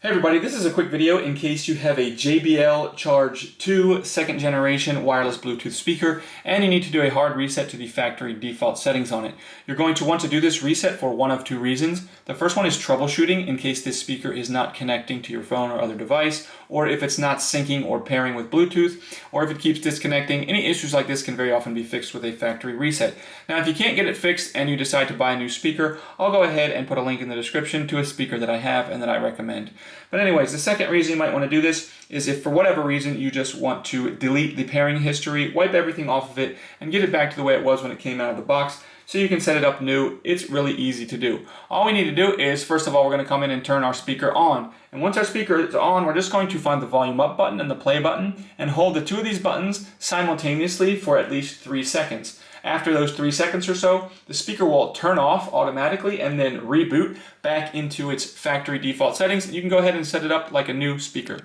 Hey everybody, this is a quick video in case you have a JBL Charge 2 second generation wireless Bluetooth speaker and you need to do a hard reset to the factory default settings on it. You're going to want to do this reset for one of two reasons. The first one is troubleshooting in case this speaker is not connecting to your phone or other device, or if it's not syncing or pairing with Bluetooth, or if it keeps disconnecting. Any issues like this can very often be fixed with a factory reset. Now if you can't get it fixed and you decide to buy a new speaker, I'll go ahead and put a link in the description to a speaker that I have and that I recommend. But anyways, the second reason you might want to do this is if for whatever reason you just want to delete the pairing history, wipe everything off of it, and get it back to the way it was when it came out of the box so you can set it up new. It's really easy to do. All we need to do is, first of all, we're going to come in and turn our speaker on. And once our speaker is on, we're just going to find the volume up button and the play button and hold the two of these buttons simultaneously for at least 3 seconds. After those 3 seconds or so, the speaker will turn off automatically and then reboot back into its factory default settings. You can go ahead and set it up like a new speaker.